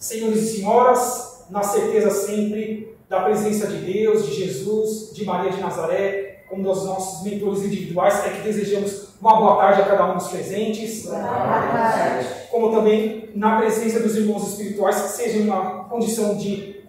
senhores e senhoras, na certeza sempre da presença de Deus, de Jesus, de Maria de Nazaré, como dos nossos mentores individuais, é que desejamos uma boa tarde a cada um dos presentes. Boa tarde. Como também na presença dos irmãos espirituais, seja em uma condição de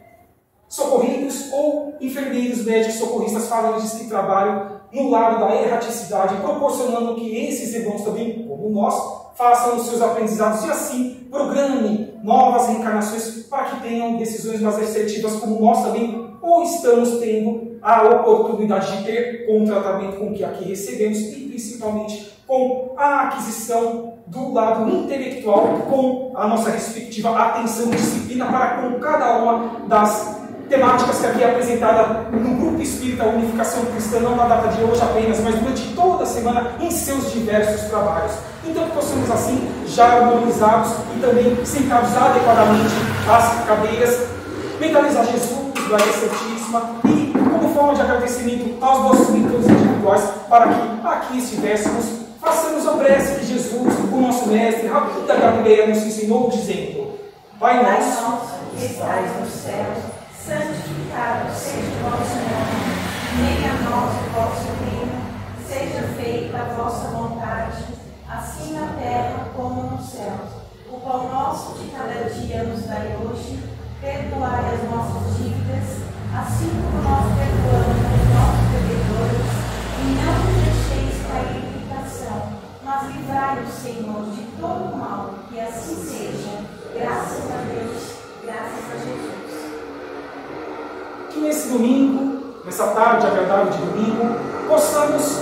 socorridos ou enfermeiros, médicos, socorristas, falantes que trabalham no lado da erraticidade, proporcionando que esses irmãos também, como nós, façam os seus aprendizados e assim programem novas reencarnações para que tenham decisões mais assertivas, como nós também ou estamos tendo a oportunidade de ter com o tratamento com que aqui recebemos e principalmente com a aquisição do lado intelectual, com a nossa respectiva atenção e disciplina para com cada uma das temáticas que aqui é apresentada no Grupo Espírita Unificação Cristã, não na data de hoje apenas, mas durante toda a semana em seus diversos trabalhos. Então que possamos assim, já harmonizados e também sentados adequadamente às cadeiras, mentalizar Jesus, Glória Santíssima, e como forma de agradecimento aos nossos mentores individuais, para que aqui estivéssemos, façamos a prece que Jesus, o nosso mestre, Rabi da Galileia, nos ensinou, dizendo: Pai nosso, que estais no céu, santificado seja o vosso nome, venha a nós o vosso reino, seja feita a vossa vontade, assim na terra como no céu. O pão nosso de cada dia nos dai hoje, perdoai as nossas dívidas, assim como nós perdoamos os nossos devedores, e não nos deixeis cair em tentação, mas livrai-nos, Senhor, de todo o mal, e assim seja. Graças a Deus, graças a Jesus. Que nesse domingo, nessa tarde agradável de domingo, possamos,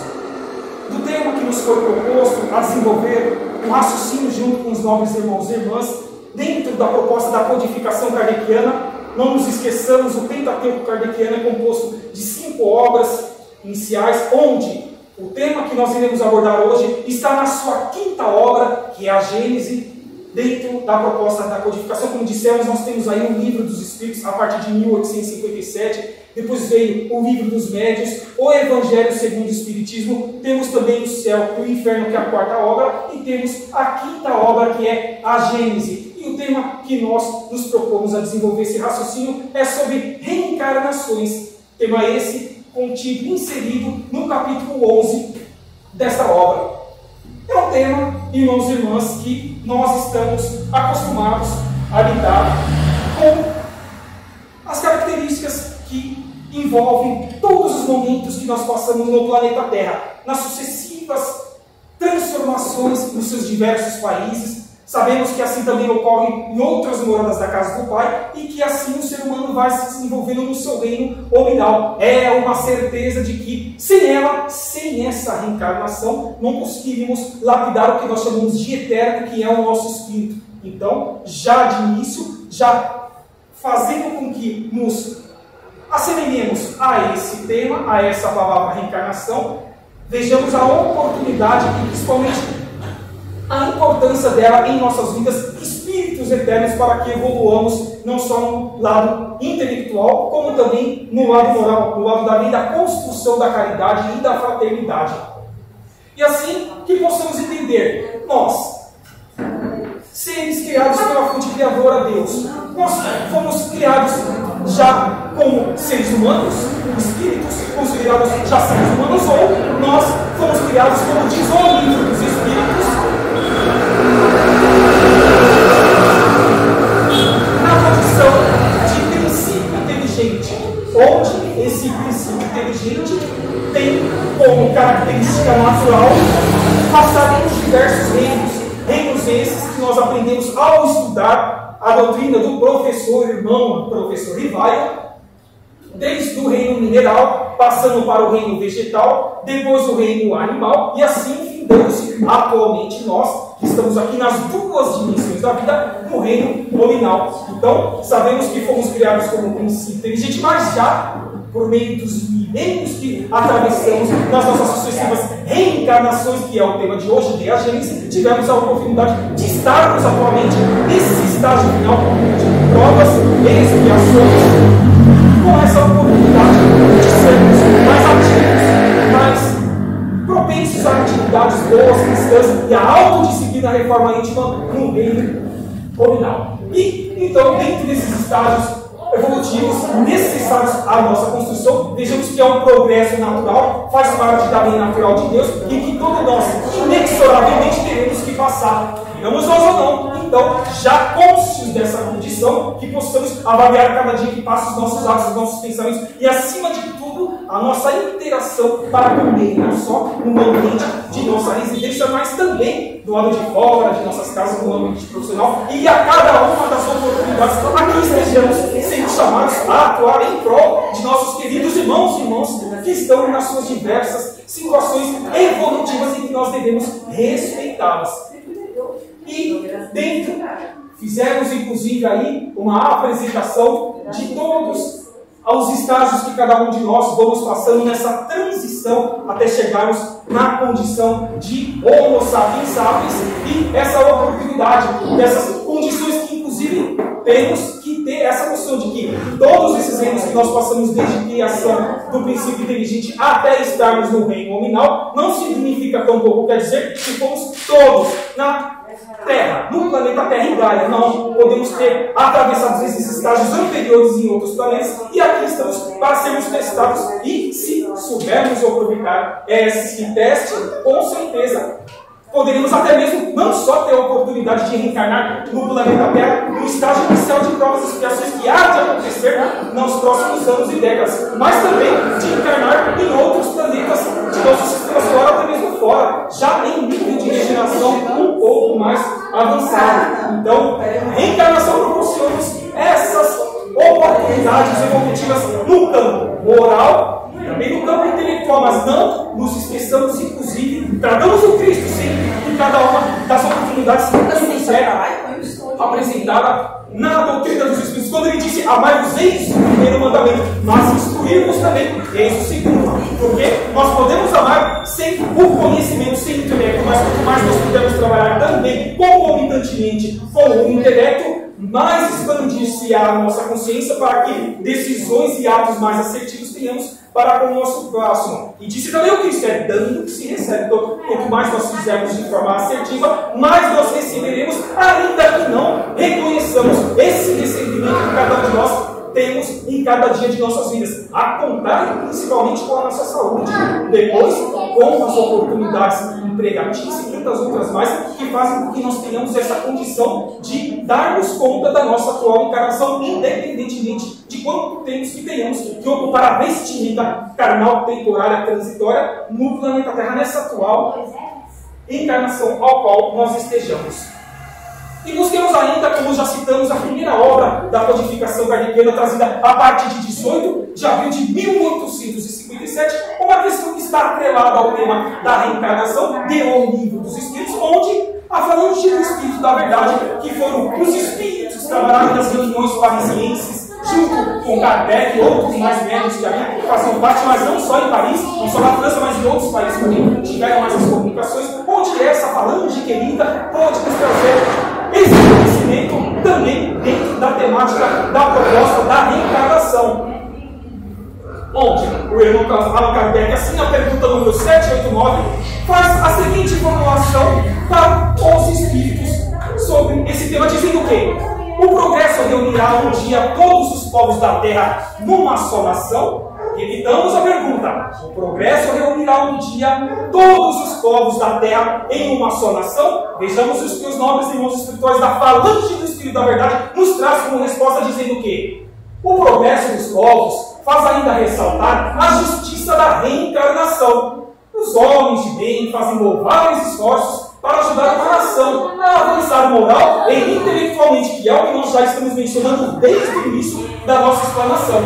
do tema que nos foi proposto, a desenvolver um raciocínio junto com os nobres irmãos e irmãs, dentro da proposta da codificação kardeciana. Não nos esqueçamos, o Pentateuco kardeciano é composto de 5 obras iniciais, onde o tema que nós iremos abordar hoje está na sua 5ª obra, que é a Gênese. Dentro da proposta da codificação, como dissemos, nós temos aí o Livro dos Espíritos a partir de 1857, depois veio o Livro dos Médiuns, o Evangelho segundo o Espiritismo, temos também o Céu e o Inferno, que é a 4ª obra, e temos a 5ª obra, que é a Gênese. E o tema que nós nos propomos a desenvolver esse raciocínio é sobre reencarnações, tema esse contido, inserido no capítulo 11 desta obra. É um tema, irmãos e irmãs, que nós estamos acostumados a lidar com as características que envolvem todos os momentos que nós passamos no planeta Terra, nas sucessivas transformações nos seus diversos países. Sabemos que assim também ocorre em outras moradas da casa do Pai e que assim o ser humano vai se desenvolvendo no seu reino nominal. É uma certeza de que sem ela, sem essa reencarnação, não conseguiríamos lapidar o que nós chamamos de eterno, que é o nosso espírito. Então, já de início, já fazendo com que nos assemelhemos a esse tema, a essa palavra reencarnação, vejamos a oportunidade e principalmente a importância dela em nossas vidas, espíritos eternos, para que evoluamos não só no lado intelectual, como também no lado moral, no lado da lei da construção da caridade e da fraternidade. E assim que possamos entender, nós, seres criados pela fonte criadora Deus, nós fomos criados já como seres humanos, espíritos considerados já seres humanos, ou nós fomos criados, como diz o Livro dos Espíritos, na condição de princípio inteligente, onde esse princípio inteligente tem como característica natural passar pelos diversos reinos esses que nós aprendemos ao estudar a doutrina do professor irmão, professor Rivaio, desde o reino mineral, passando para o reino vegetal, depois o reino animal, e assim findando-se atualmente nós, que estamos aqui nas 2 dimensões da vida, no reino nominal. Então, sabemos que fomos criados como princípio inteligente, mas já, por meio dos milênios que atravessamos nas nossas sucessivas reencarnações, que é o tema de hoje, que é a Gênese, tivemos a oportunidade de estarmos atualmente nesse estágio final de provas e expiações, com essa oportunidade de sermos mais ativos, mais propensos a atividades boas, cristãs e a autodisciplina, a reforma íntima no reino nominal. E, então, dentro desses estágios evolutivos necessários à nossa construção, vejamos que é um progresso natural, faz parte da lei natural de Deus e que todos nós, inexoravelmente, teremos que passar. Queremos nós ou não. Então, já conscientes dessa condição, que possamos avaliar cada dia que passa os nossos atos, os nossos pensamentos e, acima de tudo, a nossa interação para com Ele, não só no ambiente de nossa residência, mas também do lado de fora, de nossas casas, no ambiente profissional, e a cada uma das oportunidades aqui estejamos sendo chamados a atuar em prol de nossos queridos irmãos e irmãs que estão nas suas diversas situações evolutivas e que nós devemos respeitá-las. E dentro, fizemos inclusive aí uma apresentação de todos os estágios que cada um de nós vamos passando nessa transição até chegarmos na condição de Homo sapiens sapiens e essa oportunidade, dessas condições que inclusive temos que ter essa noção de que todos esses reinos que nós passamos desde a criação do princípio inteligente até estarmos no reino nominal, não significa tampouco, quer dizer que fomos todos na Terra, no planeta Terra em Gaia. Não podemos ter atravessado esses estágios anteriores em outros planetas e aqui estamos para sermos testados e, se soubermos aproveitar esse teste, com certeza poderíamos até mesmo não só ter a oportunidade de reencarnar no planeta Terra, no estágio inicial de provas e expiações que há de acontecer nos próximos anos e décadas, mas também de encarnar em outros planetas de nosso sistema solar, até mesmo fora, já em nível de regeneração um pouco mais avançado. Então, reencarnação proporciona essas oportunidades evolutivas no campo moral, também no campo intelectual, mas não nos esqueçamos, inclusive, tratamos o Cristo, sim, em cada uma das oportunidades que nos é apresentada na doutrina dos Espíritos. Quando ele disse, amai-vos, eis o primeiro mandamento, mas instruir-vos também, eis o segundo. Porque nós podemos amar sem o conhecimento, sem o intelecto, mas quanto mais nós pudermos trabalhar também concomitantemente com o intelecto, mais expandir-se a nossa consciência para que decisões e atos mais assertivos tenhamos para com o nosso próximo. E disse também o Cristo, é dando que se recebe. Então, quanto mais nós fizermos de forma assertiva, mais nós receberemos, ainda que não reconheçamos esse recebimento que cada um de nós temos em cada dia de nossas vidas, a contar principalmente com a nossa saúde, depois com as oportunidades empregatícias e tantas outras mais que fazem com que nós tenhamos essa condição de darmos conta da nossa atual encarnação, independentemente de quanto temos que tenhamos que ocupar a vestimenta carnal, temporária, transitória no planeta Terra, nessa atual encarnação ao qual nós estejamos. E busquemos ainda, como já citamos, a primeira obra da codificação kardeciana, trazida a partir de 18 de abril de 1857, uma questão que está atrelada ao tema da reencarnação de O Livro dos Espíritos, onde a falange do Espírito da Verdade, que foram os espíritos que trabalharam nas reuniões parisienses, junto com Kardec e outros mais médicos que ali faziam parte, mas não só em Paris, não só na França, mas em outros países também tiveram essas comunicações, onde essa falange querida pode nos trazer esse conhecimento também dentro da temática da proposta da reencarnação. Onde o irmão Allan Kardec, assim, na pergunta número 789, faz a seguinte formulação para os espíritos sobre esse tema, dizendo que o progresso reunirá um dia todos os povos da Terra numa só nação. Evitamos a pergunta: o progresso reunirá um dia todos os povos da Terra em uma só nação? Vejamos os que os nobres irmãos espirituais da falange do Espírito da Verdade nos traz como resposta, dizendo que o progresso dos povos faz ainda ressaltar a justiça da reencarnação. Os homens de bem fazem louváveis esforços para ajudar uma nação a avançar moral e intelectualmente, que é o que nós já estamos mencionando desde o início da nossa explanação.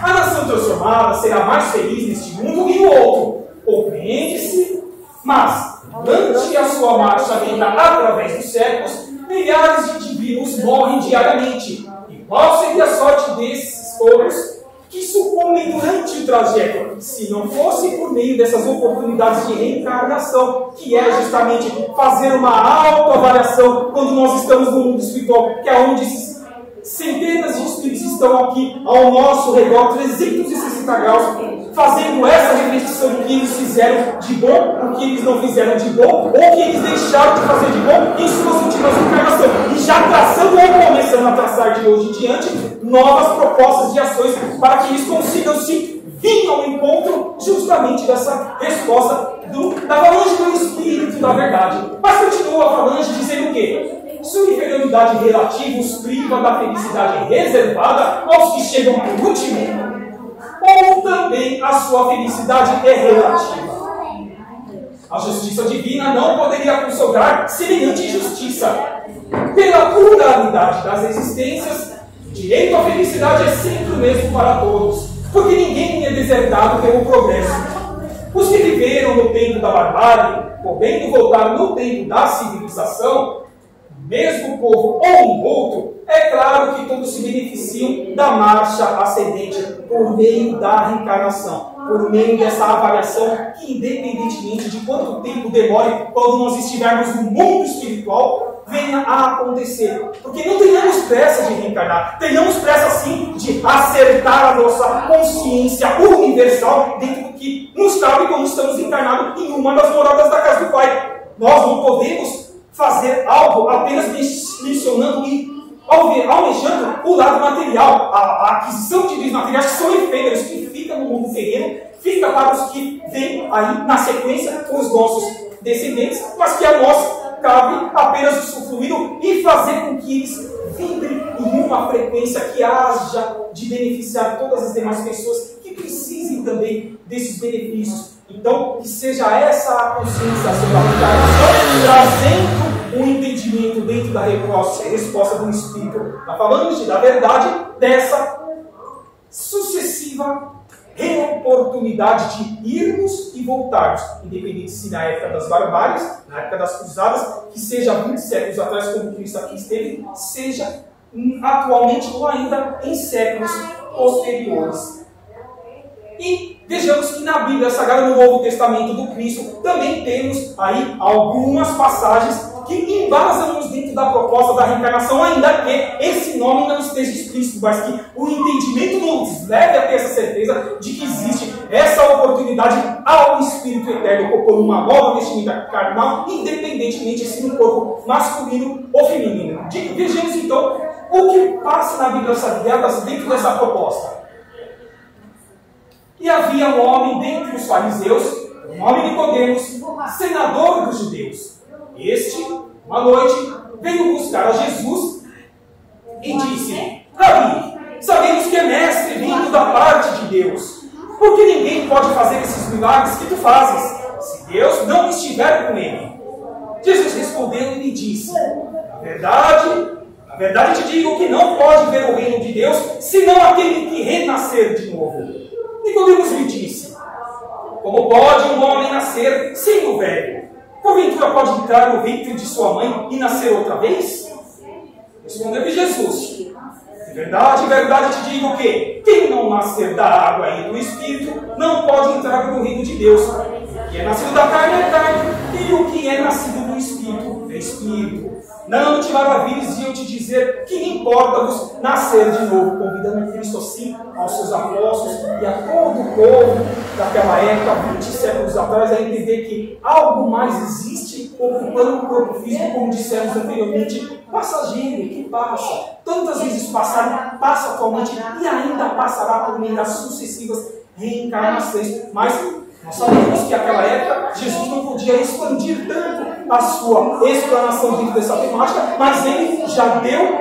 A nação transformada será mais feliz neste mundo e no outro. Compreende-se, mas, durante a sua marcha lenta através dos séculos, milhares de indivíduos morrem diariamente. E qual seria a sorte desses poucos que sucumbem durante o trajeto, se não fosse por meio dessas oportunidades de reencarnação, que é justamente fazer uma autoavaliação quando nós estamos no mundo espiritual, que é onde centenas de espíritos estão aqui ao nosso redor, 360 graus, fazendo essa reflexão do que eles fizeram de bom, o que eles não fizeram de bom, ou o que eles deixaram de fazer de bom em suas últimas encarnações. E já traçando ou começando a traçar de hoje em diante novas propostas de ações para que eles consigam se vir ao encontro justamente dessa resposta da falange do Espírito da verdade. Mas continua a falange dizendo o quê? Sua inferioridade relativa os priva da felicidade reservada aos que chegam por último, ou também a sua felicidade é relativa. A justiça divina não poderia consagrar semelhante injustiça. Pela pluralidade das existências, o direito à felicidade é sempre o mesmo para todos, porque ninguém é desertado pelo progresso. Os que viveram no tempo da barbárie, podendo voltar no tempo da civilização, mesmo povo ou um outro, é claro que todos se beneficiam da marcha ascendente por meio da reencarnação, por meio dessa avaliação que, independentemente de quanto tempo demore, quando nós estivermos no mundo espiritual, venha a acontecer. Porque não tenhamos pressa de reencarnar, tenhamos pressa sim de acertar a nossa consciência universal dentro do que nos cabe quando estamos encarnados em uma das moradas da casa do Pai. Nós não podemos fazer algo apenas mencionando e almejando o lado material, a aquisição de bens materiais que são efêmeros, que ficam no mundo terreno, fica para os que vêm aí na sequência, os nossos descendentes, mas que a nós cabe apenas usufruir e fazer com que eles vibrem em uma frequência que haja de beneficiar todas as demais pessoas que precisem também desses benefícios. Então, que seja essa a conscientização da reencarnação, trazendo um entendimento dentro da resposta do Espírito, da falange da verdade, dessa sucessiva reoportunidade de irmos e voltarmos, independente se na época das barbáries, na época das cruzadas, que seja 20 séculos atrás, como Cristo aqui esteve, seja atualmente ou ainda em séculos posteriores. E vejamos que na Bíblia Sagrada, no Novo Testamento do Cristo, também temos aí algumas passagens que embasam-nos dentro da proposta da reencarnação, ainda que esse nome não esteja explícito, mas que o entendimento nos leve a ter essa certeza de que existe essa oportunidade ao Espírito Eterno por uma nova vestimenta carnal, independentemente se no corpo masculino ou feminino. Vejamos então o que passa na Bíblia Sagrada dentro dessa proposta. E havia um homem dentre os fariseus, o nome Nicodemos, senador dos judeus. Este, uma noite, veio buscar a Jesus e disse: Rabi, sabemos que é mestre vindo da parte de Deus, porque ninguém pode fazer esses milagres que tu fazes, se Deus não estiver com ele. Jesus respondeu e lhe disse: Na verdade te digo que não pode ver o reino de Deus, senão aquele que renascer de novo. Nicodemos lhe disse: Como pode um homem nascer sendo velho? Porventura pode entrar no ventre de sua mãe e nascer outra vez? Respondeu-lhe Jesus: Em verdade te digo que quem não nascer da água e do Espírito não pode entrar no reino de Deus. O que é nascido da carne é carne, e o que é nascido do Espírito é Espírito. Não te maravilhes de eu te dizer que importa-vos nascer de novo, convidando Cristo assim aos seus apóstolos e a todo o povo daquela época, 20 séculos atrás, a entender que algo mais existe ocupando o corpo físico, como dissemos anteriormente, passageiro, que passa. Tantas vezes passaram, passa atualmente e ainda passará por meio das sucessivas reencarnações. Mas nós sabemos que naquela época Jesus não podia expandir tanto a sua explanação dentro dessa temática, mas ele já deu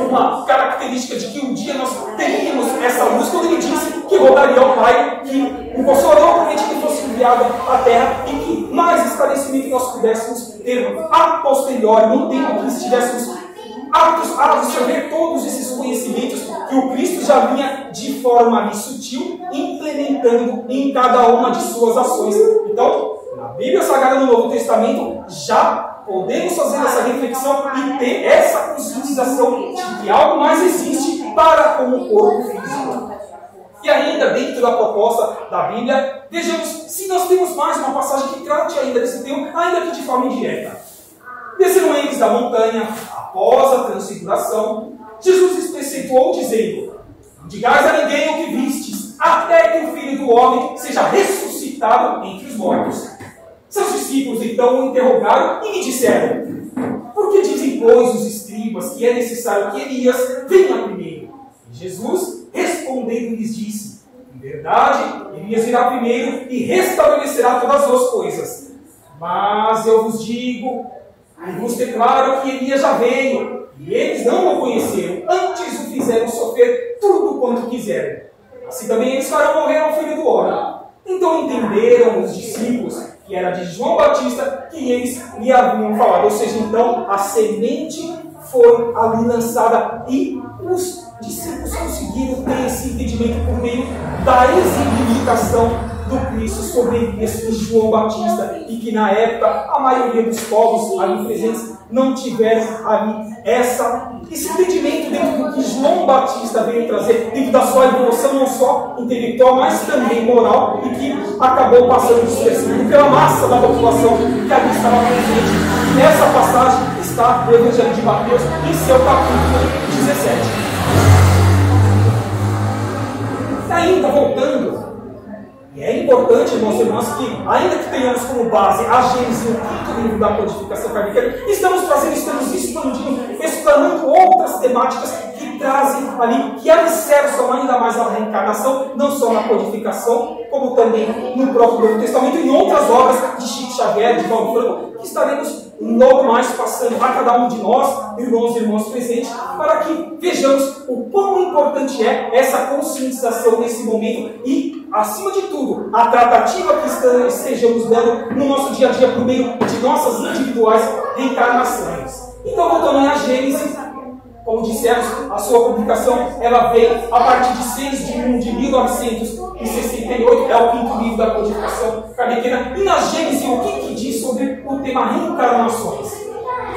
uma característica de que um dia nós teríamos essa luz, quando ele disse que rogaria ao Pai que o Consolador prometido fosse enviado à Terra e que mais esclarecimento nós pudéssemos ter a posteriori, no tempo que estivéssemos aptos a absorver todos esses conhecimentos que o Cristo já vinha de forma ali sutil, implementando em cada uma de suas ações. Então, na Bíblia Sagrada do Novo Testamento, já podemos fazer essa reflexão e ter essa conscientização de que algo mais existe para com o corpo físico. E ainda dentro da proposta da Bíblia, vejamos se nós temos mais uma passagem que trate ainda desse tema, ainda que de forma indireta. Desceram eles da montanha, após a transfiguração, Jesus especificou dizendo: Não digais a ninguém o que vistes, até que o Filho do Homem seja ressuscitado entre os mortos. Seus discípulos então o interrogaram e me disseram: por que dizem, pois, os escribas que é necessário que Elias venha primeiro? E Jesus, respondendo, lhes disse: em verdade, Elias virá primeiro e restabelecerá todas as coisas. Mas eu vos digo e vos declaro que Elias já veio, e eles não o conheceram, antes o fizeram sofrer tudo quanto quiseram. Assim também eles farão morrer ao Filho do Homem. Então entenderam os discípulos que era de João Batista que eles lhe haviam falado. Ou seja, então a semente foi ali lançada e os discípulos conseguiram ter esse entendimento por meio da exemplificação do Cristo sobre Elias e João Batista, e que na época a maioria dos povos ali presentes não tiveram ali esse entendimento dentro do que João Batista veio trazer, dentro da sua evolução não só intelectual, mas também moral, e que acabou passando despercebido pela massa da população que ali estava presente. E nessa passagem está o Evangelho de Mateus em seu capítulo 17. E ainda voltando, e é importante, irmãos e irmãs, que ainda que tenhamos como base a Gênesis, o quinto livro da codificação kardeciana, estamos expandindo, explanando outras temáticas que trazem ali, que alicerçam ainda mais a reencarnação, não só na codificação, como também no próprio Novo Testamento e em outras obras de Chico Xavier, de Paulo Franco, que estaremos logo mais passando a cada um de nós, irmãos e irmãs presentes, para que vejamos o quão importante é essa conscientização nesse momento e, acima de tudo, a tratativa que estejamos dando no nosso dia a dia por meio de nossas individuais reencarnações. Então, voltando a Gênesis, como dissemos, a sua publicação ela veio a partir de 6 de 1 de 1968, é o quinto livro da codificação kardeciana. E na Gênesis, o que diz sobre o tema reencarnações?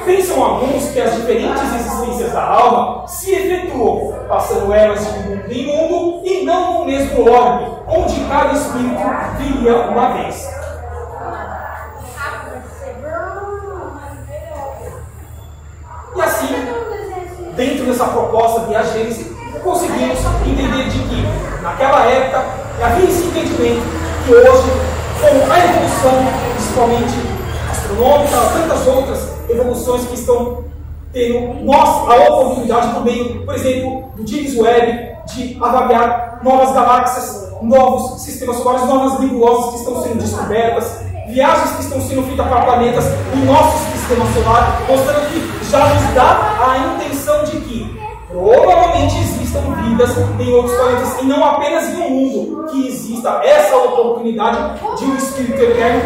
Pensam alguns que as diferentes existências da alma se efetuam, passando elas de mundo em mundo e não no mesmo orbe, onde cada espírito viria uma vez. E assim, dentro dessa proposta de a Gênesis, conseguimos entender de que, naquela época, havia esse entendimento que hoje, com a evolução, principalmente astronômica, tantas outras evoluções que estão tendo nós a oportunidade por meio, por exemplo, do James Webb, de avaliar novas galáxias, novos sistemas solares, novas nebulosas que estão sendo descobertas, viagens que estão sendo feitas para planetas em nosso sistema solar, mostrando que já nos dá a intenção de que provavelmente existam vidas em outros planetas e não apenas em um mundo, que exista essa oportunidade de um espírito eterno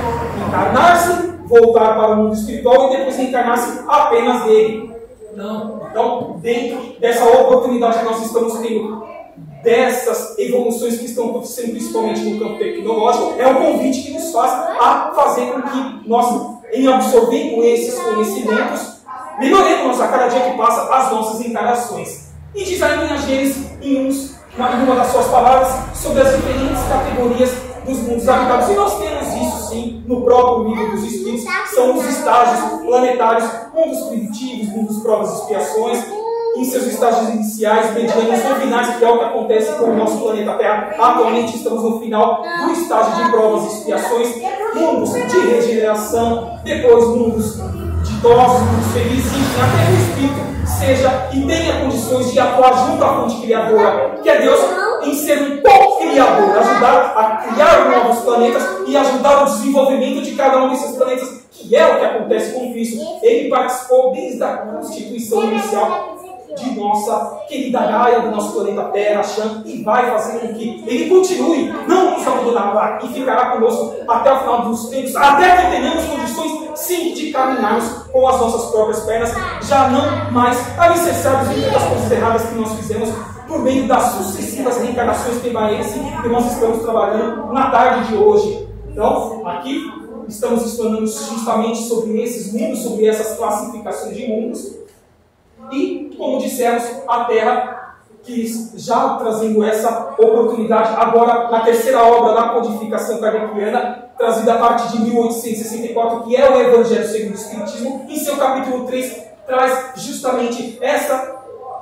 encarnar-se, voltar para o mundo espiritual e depois reencarnar-se apenas dele. Não. Então, dentro dessa oportunidade que nós estamos tendo, dessas evoluções que estão acontecendo principalmente no campo tecnológico, é o convite que nos faz a fazer com que nós, em absorvendo esses conhecimentos, melhoremos a cada dia que passa as nossas encarnações. E diz ainda em Gênesis, em uma das suas palavras, sobre as diferentes categorias dos mundos habitados. E nós temos isso sim no próprio livro dos Espíritos, são os estágios planetários, mundos primitivos, mundos provas e expiações, em seus estágios iniciais, medianos ou finais, que é o que acontece com o nosso planeta Terra. Atualmente estamos no final do estágio de provas e expiações, mundos de regeneração, depois mundos de idosos, mundos felizes, enfim, até que o Espírito seja e tenha condições de atuar junto à fonte criadora, que é Deus, em ser um co-criador, ajudar a criar novos planetas e ajudar o desenvolvimento de cada um desses planetas, que é o que acontece com Cristo. Ele participou desde a constituição inicial de nossa querida Gaia, do nosso planeta Terra, Chan, e vai fazer com que ele continue, não nos abandonará e ficará conosco até o final dos tempos, até que tenhamos condições sim de caminharmos com as nossas próprias pernas, já não mais alicerçados em tantas coisas erradas que nós fizemos por meio das sucessivas reencarnações que nós estamos trabalhando na tarde de hoje. Então, aqui estamos explanando justamente sobre esses mundos, sobre essas classificações de mundos. E, como dissemos, a Terra, que já trazendo essa oportunidade, agora na terceira obra da codificação kardeciana, trazida a partir de 1864, que é o Evangelho segundo o Espiritismo, em seu capítulo 3, traz justamente essa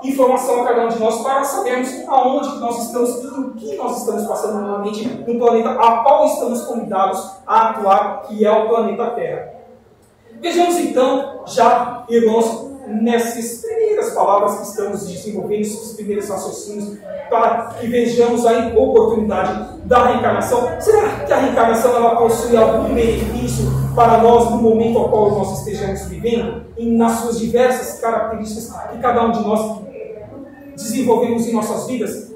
informação a cada um de nós para sabermos aonde nós estamos e o que nós estamos passando normalmente no planeta a qual estamos convidados a atuar, que é o planeta Terra. Vejamos então, já, irmãos, nessas primeiras palavras que estamos desenvolvendo, esses primeiros raciocínios, para que vejamos a oportunidade da reencarnação. Será que a reencarnação ela possui algum benefício para nós no momento ao qual nós estejamos vivendo? E nas suas diversas características que cada um de nós desenvolvemos em nossas vidas?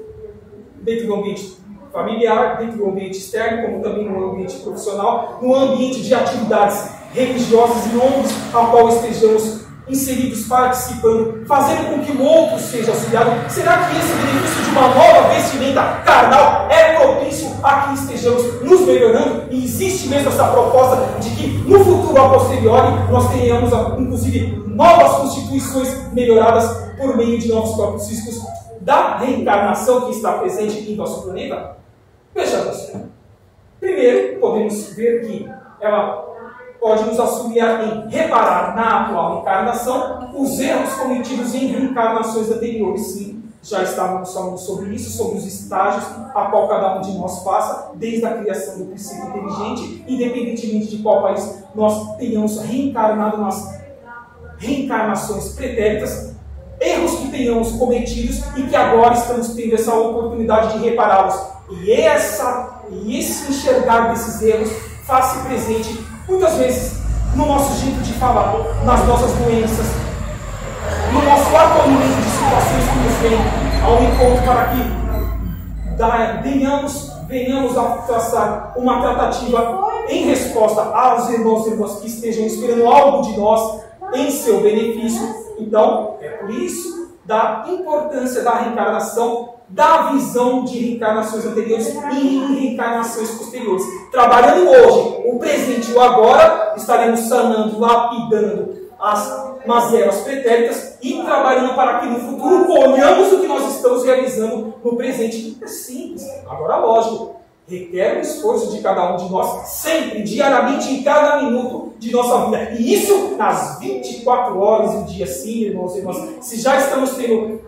Dentro do ambiente familiar, dentro do ambiente externo, como também no ambiente profissional, no ambiente de atividades religiosas e ONGs ao qual estejamos inseridos, participando, fazendo com que o outro seja auxiliado. Será que esse benefício de uma nova vestimenta carnal é propício a que estejamos nos melhorando? E existe mesmo essa proposta de que no futuro, a posteriori, nós tenhamos, inclusive, novas constituições melhoradas por meio de novos corpos físicos da reencarnação que está presente em nosso planeta? Vejamos. Primeiro, podemos ver que ela pode nos auxiliar em reparar na atual reencarnação os erros cometidos em reencarnações anteriores. Sim, já estávamos falando sobre isso, sobre os estágios a qual cada um de nós passa, desde a criação do princípio inteligente, independentemente de qual país nós tenhamos reencarnado nas reencarnações pretéritas, erros que tenhamos cometidos e que agora estamos tendo essa oportunidade de repará-los. E esse enxergar desses erros faz-se presente muitas vezes no nosso jeito de falar, nas nossas doenças, no nosso acolhimento de situações que nos vêm ao encontro, para que venhamos a traçar uma tratativa em resposta aos irmãos e irmãs que estejam esperando algo de nós em seu benefício. Então, é por isso da importância da reencarnação, da visão de reencarnações anteriores e reencarnações posteriores. Trabalhando hoje, o presente e o agora, estaremos sanando, lapidando as mazelas pretéritas e trabalhando para que no futuro colhamos o que nós estamos realizando no presente. É simples. Agora, lógico, requer o esforço de cada um de nós, sempre, diariamente, em cada minuto de nossa vida. E isso nas 24 horas do dia, sim, irmãos e irmãs. Se já estamos tendo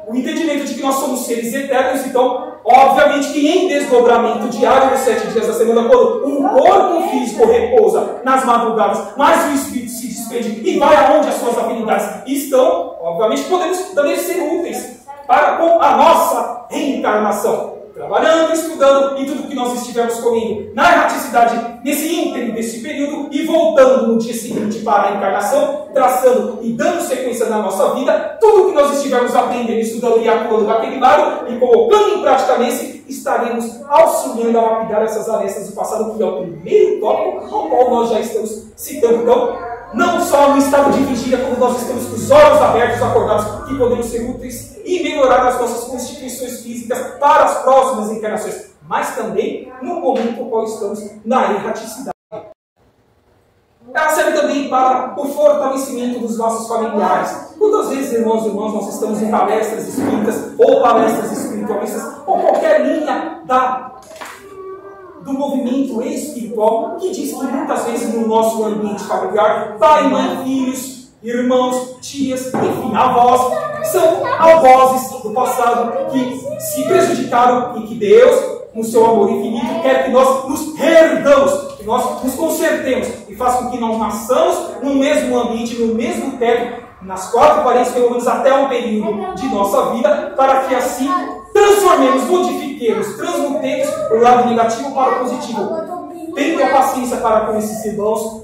o entendimento de que nós somos seres eternos, então, obviamente que em desdobramento diário nos 7 dias da semana, quando um corpo físico repousa nas madrugadas, mas o espírito se despede e vai aonde as suas afinidades estão, obviamente podemos também ser úteis para com a nossa reencarnação. Trabalhando, estudando e tudo que nós estivermos comendo na erraticidade nesse ínterim desse período e voltando no dia seguinte para a encarnação, traçando e dando sequência na nossa vida, tudo que nós estivermos aprendendo, estudando e atuando daquele lado e colocando em prática nesse, estaremos auxiliando a lapidar essas arestas do passado, que é o primeiro tópico ao qual nós já estamos citando. Então, não só no estado de vigília, como nós estamos com os olhos abertos, acordados, que podemos ser úteis e melhorar as nossas constituições físicas para as próximas encarnações, mas também no momento no qual estamos na erraticidade. Ela serve também para o fortalecimento dos nossos familiares. Quantas vezes, irmãos e irmãs, nós estamos em palestras espíritas ou palestras espiritualistas ou qualquer linha do movimento espiritual que diz que muitas vezes no nosso ambiente familiar, pai, mãe, filhos, irmãos, tias, enfim, avós, são algozes do passado que se prejudicaram e que Deus, no seu amor infinito, quer que nós nos reergamos, que nós nos consertemos e faça com que nós nasçamos no mesmo ambiente, no mesmo teto, nas 4 paredes, pelo menos até um período de nossa vida, para que assim transformemos, modifiquemos, transmutemos o lado negativo para o positivo. Tenha paciência para com esses irmãos,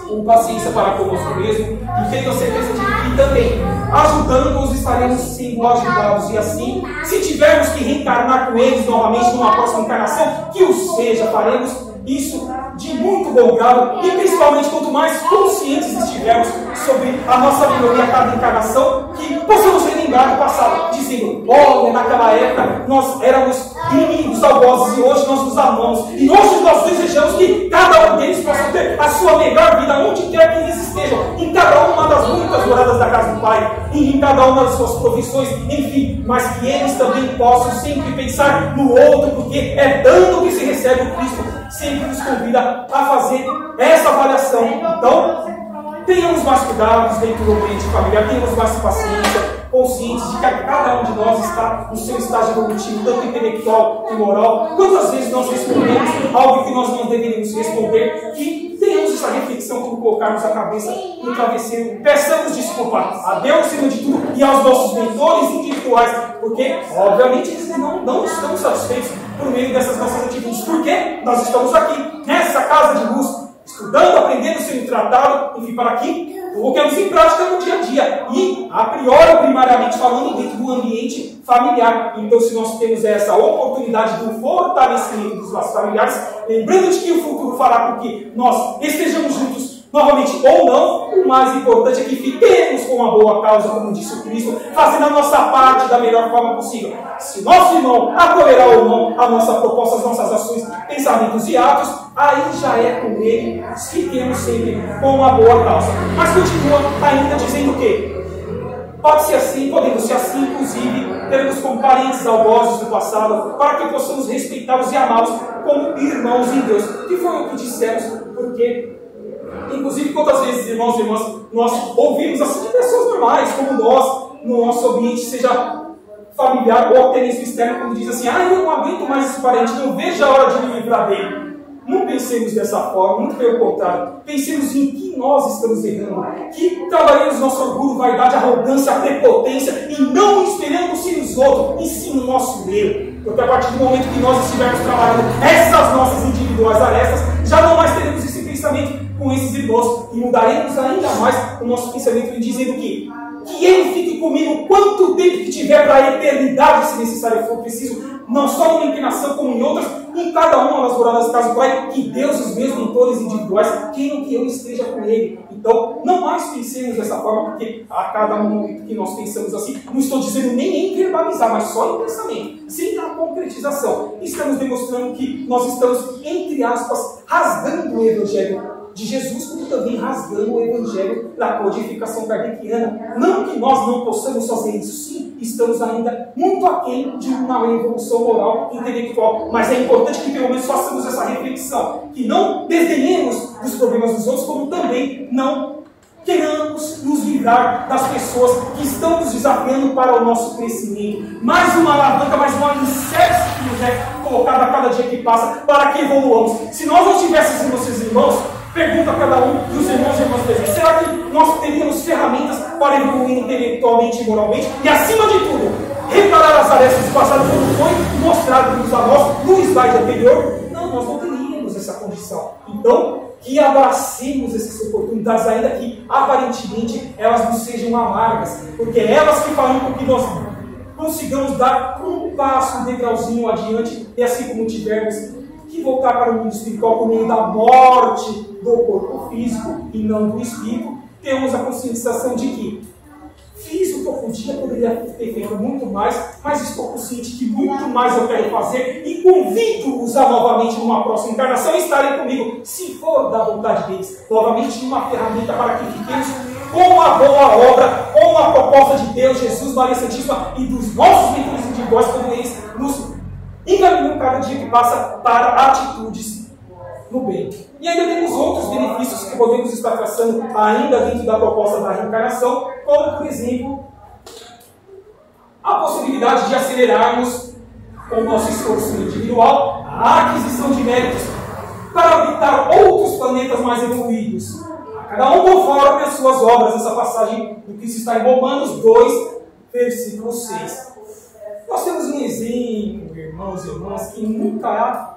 com paciência para conosco mesmo, e tenha certeza de que também, ajudando-os, estaremos sendo ajudados. E assim, se tivermos que reencarnar com eles novamente numa próxima encarnação, que o seja, faremos isso de muito bom grado, e principalmente quanto mais conscientes estivermos sobre a nossa melhoria a cada encarnação, que possamos relembrar do passado, dizendo: olha, naquela época nós éramos inimigos algozes e hoje nós nos amamos, e hoje nós desejamos que cada um deles possa ter a sua melhor vida, onde quer que eles estejam, em cada uma das muitas moradas da casa do Pai, e em cada uma das suas profissões, enfim, mas que eles também possam sempre pensar no outro, porque é dando que se recebe o Cristo. Sempre nos convida a fazer essa avaliação. Então, tenhamos mais cuidados dentro do ambiente familiar, tenhamos mais paciência conscientes de que cada um de nós está no seu estágio evolutivo, tanto intelectual e moral. Quantas vezes nós respondemos algo que nós não deveríamos responder, que tenhamos essa reflexão quando colocarmos a cabeça no travesseiro. Peçamos desculpa a Deus, acima de tudo, e aos nossos mentores individuais, porque, obviamente, eles não estão satisfeitos por meio dessas nossas atitudes. Porque nós estamos aqui, nessa casa de luz, estudando, aprendendo, sendo tratado, enfim, para aqui, colocamos em prática no dia a dia. E, a priori, primariamente falando, dentro do ambiente familiar. Então, se nós temos essa oportunidade do fortalecimento dos laços familiares, lembrando de que o futuro fará com que nós estejamos juntos novamente ou não, o mais importante é que fiquemos com uma boa causa, como disse o Cristo, fazendo a nossa parte da melhor forma possível. Se nosso irmão acolherá ou não a nossa proposta, as nossas ações, pensamentos e atos, aí já é com ele, fiquemos sempre com uma boa causa. Mas continua ainda dizendo que pode ser assim, podemos ser assim, inclusive, teremos como parentes algozes do passado, para que possamos respeitá-los e amá-los como irmãos em Deus. Que foi o que dissemos, porque inclusive, quantas vezes, irmãos e irmãs, nós ouvimos assim de pessoas normais, como nós, no nosso ambiente, seja familiar ou até mesmo externo, quando diz assim: eu não aguento mais esse parente, não vejo a hora de me livrar dele. Não pensemos dessa forma, muito pelo contrário. Pensemos em que nós estamos errando, que trabalhemos nosso orgulho, vaidade, arrogância, prepotência, e não esperamos-se nos outros, e sim no nosso eu. Porque a partir do momento que nós estivermos trabalhando essas nossas individuais arestas, já não mais teremos esse pensamento com esses irmãos, e mudaremos ainda mais o nosso pensamento, dizendo que ele fique comigo quanto tempo que tiver para a eternidade, se necessário for preciso, não só numa inclinação como em outras, em cada uma das moradas da casa do Pai, que Deus e os meus mentores individuais queiram que eu esteja com Ele. Então, não mais pensemos dessa forma, porque a cada momento que nós pensamos assim, não estou dizendo nem em verbalizar, mas só em pensamento, sem a concretização. Estamos demonstrando que nós estamos, entre aspas, rasgando o Evangelho de Jesus, como também rasgando o Evangelho da codificação kardeciana. Não que nós não possamos fazer isso, sim, estamos ainda muito aquém de uma evolução moral e intelectual, mas é importante que pelo menos façamos essa reflexão, que não desdenhemos dos problemas dos outros, como também não queremos nos livrar das pessoas que estão nos desafiando para o nosso crescimento. Mais uma alavanca, mais um alicerce que nos é colocado a cada dia que passa para que evoluamos. Se nós não tivéssemos nossos irmãos, pergunta a cada um dos irmãos e irmãs presentes: será que nós teríamos ferramentas para evoluir intelectualmente e moralmente? E acima de tudo, reparar as arestas do passado, como foi mostrado a nós no slide anterior? Não, nós não teríamos essa condição. Então, que abracemos essas oportunidades, ainda que aparentemente elas não sejam amargas, porque elas que farão com que nós consigamos dar um passo, um degrauzinho adiante, e assim como tivermos que voltar para o mundo espiritual por meio da morte do corpo físico e não do espírito, temos a conscientização de que fiz o que eu poderia ter feito muito mais, mas estou consciente que muito mais eu quero fazer e convido-os a novamente numa próxima encarnação estarem comigo, se for da vontade deles, novamente uma ferramenta para que fiquemos com a boa obra, com a proposta de Deus, Jesus, Maria Santíssima e dos nossos mentores individuais, como eles nos encaminham cada dia que passa para atitudes no bem. E ainda temos outros benefícios que podemos estar traçando ainda dentro da proposta da reencarnação, como, por exemplo, a possibilidade de acelerarmos com o nosso esforço individual a aquisição de méritos para habitar outros planetas mais evoluídos, cada um conforme as suas obras. Essa passagem do que está em Romanos 2, versículo 6. Nós temos um exemplo, irmãos e irmãs, que nunca há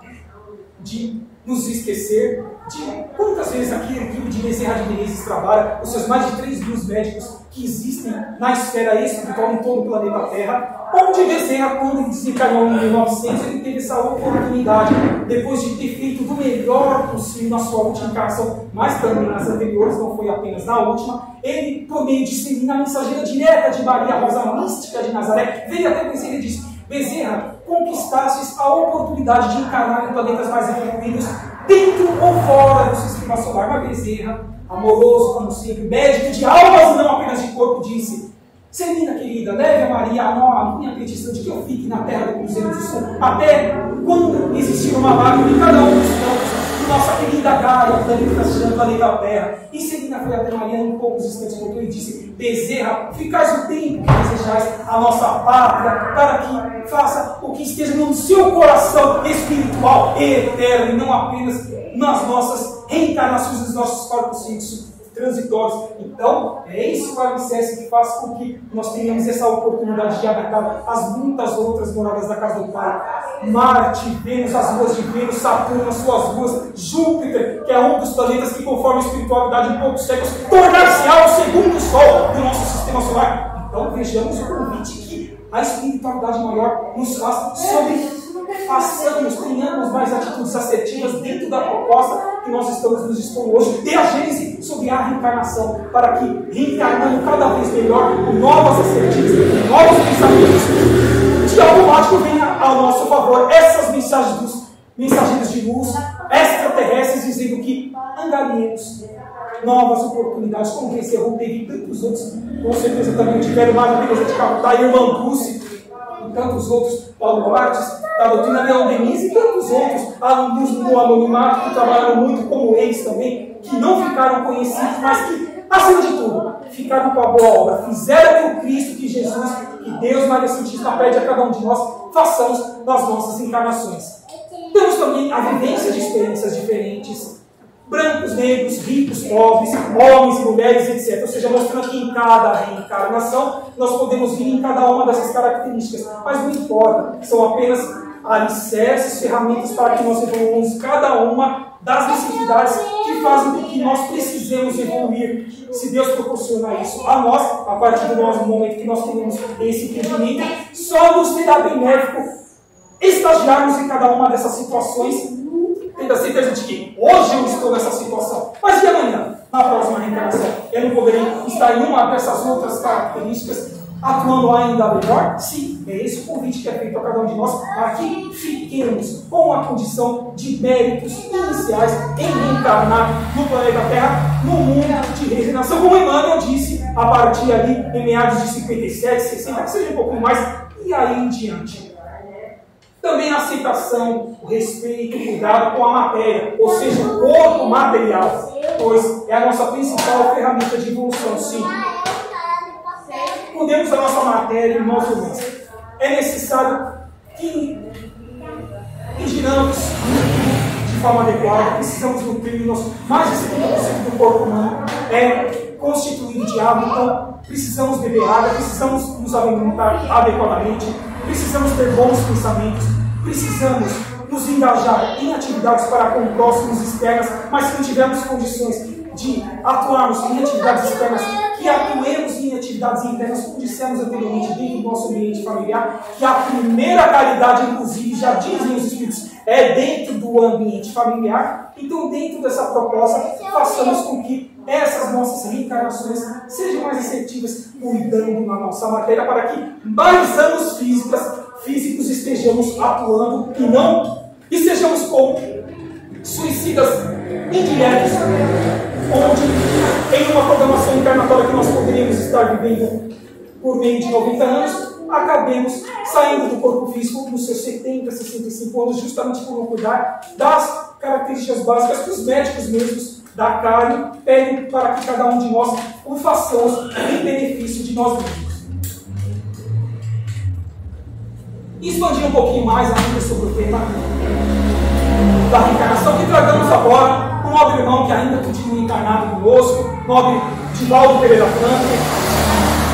de nos esquecer de quantas vezes aqui a equipe de Bezerra de Menezes trabalha, os seus mais de 3.000 médicos que existem na esfera espiritual em todo o planeta Terra, onde Bezerra, quando ele desencarnou em 1900, ele teve essa oportunidade, depois de ter feito do melhor possível na sua última encarnação, mas também nas anteriores, não foi apenas na última, ele, por meio de ser na mensageira direta de Maria Rosa Mística de Nazaré, veio até Bezerra e disse: Bezerra, conquistastes a oportunidade de encarnar em planetas mais evoluídos, dentro ou fora do sistema solar. Mas Bezerra, amoroso como sempre, médico de almas e não apenas de corpo, disse: Celina querida, leve a Maria a minha petição de que eu fique na terra do Cruzeiro do Sul, até quando existir uma lágrima em cada um dos campos de nossa querida Gaia, planeta Terra. E Celina Ana foi até Maria em poucos instantes, voltou e disse: deseja, ficais o tempo que desejais a nossa pátria, para que faça o que esteja no seu coração espiritual e eterno, e não apenas nas nossas reencarnações dos nossos corpos físicos transitórios. Então, é isso o alicerce que faz com que nós tenhamos essa oportunidade de habitar as muitas outras moradas da casa do Pai. Marte, Vênus, as luas de Vênus, Saturno, as suas luas, Júpiter, que é um dos planetas que, conforme a espiritualidade em poucos séculos, tornar-se-á o segundo sol do nosso sistema solar. Então, vejamos o convite que a espiritualidade maior nos faz sobre tenhamos mais atitudes assertivas dentro da proposta que nós estamos nos expondo hoje, de a Gênese sobre a reencarnação, para que, reencarnando cada vez melhor, com novas assertivas, novos pensamentos, de automático venha ao nosso favor essas mensagens de luz extraterrestres, dizendo que angariemos novas oportunidades, como que esse erro teve tantos outros, com certeza também tiveram mais a beleza de captar Irmã Dulce, e tantos outros, Paulo Bartes, da doutrina Leon Denis e tantos outros alunos no anonimato que trabalharam muito como eles também, que não ficaram conhecidos, mas que, acima de tudo, ficaram com a boa obra, fizeram que o Cristo, que Jesus, que Deus Maria Santíssima pede a cada um de nós, façamos nas nossas encarnações. Temos também a vivência de experiências diferentes, brancos, negros, ricos, pobres, homens, mulheres, etc. Ou seja, mostrando que em cada reencarnação nós podemos vir em cada uma dessas características. Mas não importa, são apenas alicerces, ferramentas para que nós evoluamos cada uma das necessidades que fazem com que nós precisemos evoluir. Se Deus proporciona isso a nós, a partir do nosso momento que nós tenhamos esse entendimento, só nos será benéfico estagiarmos em cada uma dessas situações, tendo a certeza de que hoje eu estou nessa situação, mas e amanhã, na próxima reencarnação, eu não poderei estar em uma dessas outras características, atuando ainda melhor? Sim, é esse o convite que é feito a cada um de nós, para que fiquemos com a condição de méritos iniciais em reencarnar no planeta Terra, no mundo de regeneração, como Emmanuel disse, a partir ali em meados de 57, 60, que seja um pouco mais, e aí em diante. Também a aceitação, o respeito, o cuidado com a matéria, ou seja, o corpo material, pois é a nossa principal ferramenta de evolução, sim. Cuidemos da nossa matéria, irmãos e irmãs. É necessário que ingiramos de forma adequada, precisamos nutrir mais de 70% do corpo humano é constituído de água, então precisamos beber água, precisamos nos alimentar adequadamente, precisamos ter bons pensamentos, precisamos nos engajar em atividades para com próximos externas, mas se não tivermos condições de atuarmos em atividades externas, que atuemos em atividades internas, como dissemos anteriormente, dentro do nosso ambiente familiar, que a primeira caridade, inclusive, já dizem os Espíritos, é dentro do ambiente familiar. Então, dentro dessa proposta, façamos com que essas nossas reencarnações sejam mais assertivas, cuidando na nossa matéria, para que mais anos físicos estejamos atuando e sejamos como suicidas indiretos, onde em uma programação encarnatória que nós poderíamos estar vivendo por meio de 90 anos, acabemos saindo do corpo físico nos seus 70, 65 anos, justamente por não cuidar das características básicas que os médicos mesmos da carne pedem para que cada um de nós o façamos em benefício de nós mesmos. Expandir um pouquinho mais ainda sobre o tema da reencarnação, que tragamos agora um nobre irmão que ainda continua encarnado conosco, nobre Divaldo Pereira Franco,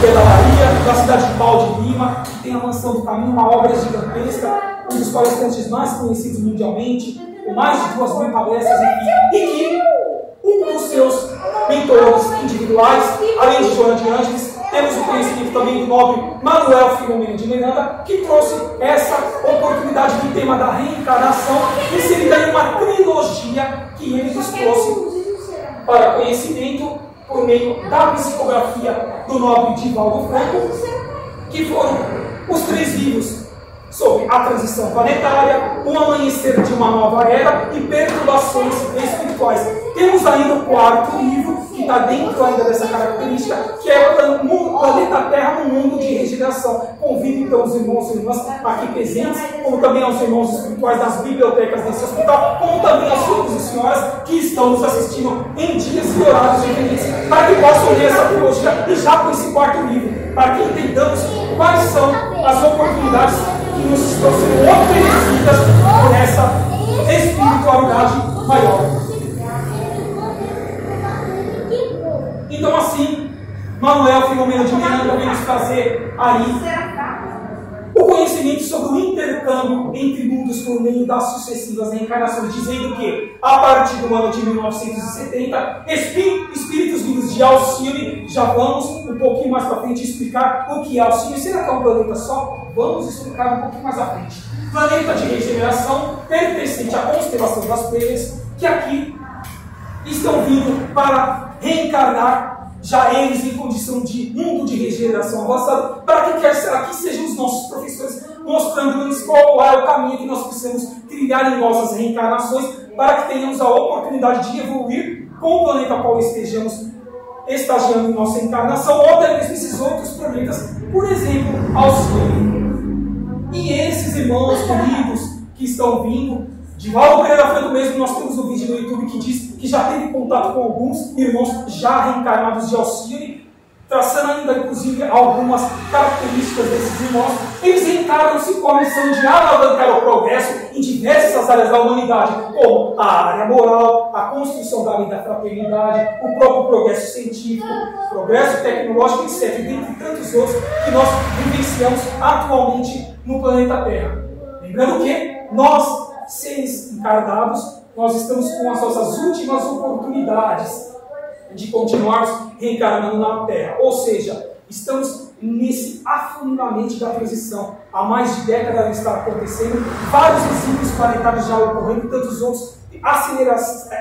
da Bahia, da cidade de Pau de Lima, que tem a Mansão do Caminho, uma obra gigantesca, um dos palestrantes mais conhecidos mundialmente, com mais de 2.000 palestras, enfim, e que um dos seus mentores individuais, além de Joana de Ângeles, temos o conhecimento também do nobre Manuel Filomeno de Miranda, que trouxe essa oportunidade do tema da reencarnação, inserida em uma trilogia que ele nos trouxe para conhecimento por meio da psicografia do nobre Divaldo Franco, que foram os 3 livros sobre a transição planetária, o amanhecer de uma nova era e perturbações espirituais. Temos ainda o 4º livro, que que está dentro ainda dessa característica, que é o planeta Terra no mundo de regeneração. Convido então os irmãos e irmãs aqui presentes, como também aos irmãos espirituais das bibliotecas desse hospital, como também aos senhores e senhoras que estão nos assistindo em dias e horários diferentes, para que possam ler essa teologia e já com esse quarto livro, para que entendamos quais são as oportunidades que nos estão sendo oferecidas por essa espiritualidade maior. Então assim, Manuel Filomeno de Miranda vem nos trazer aí o conhecimento sobre o intercâmbio entre mundos por meio das sucessivas reencarnações, dizendo que, a partir do ano de 1970, espíritos vindos de Alcíone, já vamos um pouquinho mais para frente explicar o que é Alcíone. Será que é um planeta só? Vamos explicar um pouquinho mais à frente. Planeta de regeneração, pertencente à constelação das Pleiades, que aqui estão vindo para reencarnar, já eles em condição de mundo de regeneração avançado, para que quer será que sejam os nossos professores, mostrando-nos qual é o caminho que nós precisamos trilhar em nossas reencarnações, para que tenhamos a oportunidade de evoluir com o planeta qual estejamos estagiando em nossa encarnação, ou até mesmo esses outros planetas, por exemplo, Alcíone. E esses irmãos queridos que estão vindo, Divaldo Pereira Franco mesmo, nós temos um vídeo no YouTube que diz que já teve contato com alguns irmãos já reencarnados de Alcíone, traçando ainda, inclusive, algumas características desses irmãos. Eles reencarnam-se com a missão de alavancar o progresso em diversas áreas da humanidade, como a área moral, a construção da lei da fraternidade, o próprio progresso científico, progresso tecnológico, etc., dentre tantos outros que nós vivenciamos atualmente no planeta Terra. Lembrando que nós, seres encarnados, nós estamos com as nossas últimas oportunidades de continuarmos reencarnando na Terra. Ou seja, estamos nesse afunilamento da transição. Há mais de décadas está acontecendo, vários ciclos planetários já ocorrendo, tantos outros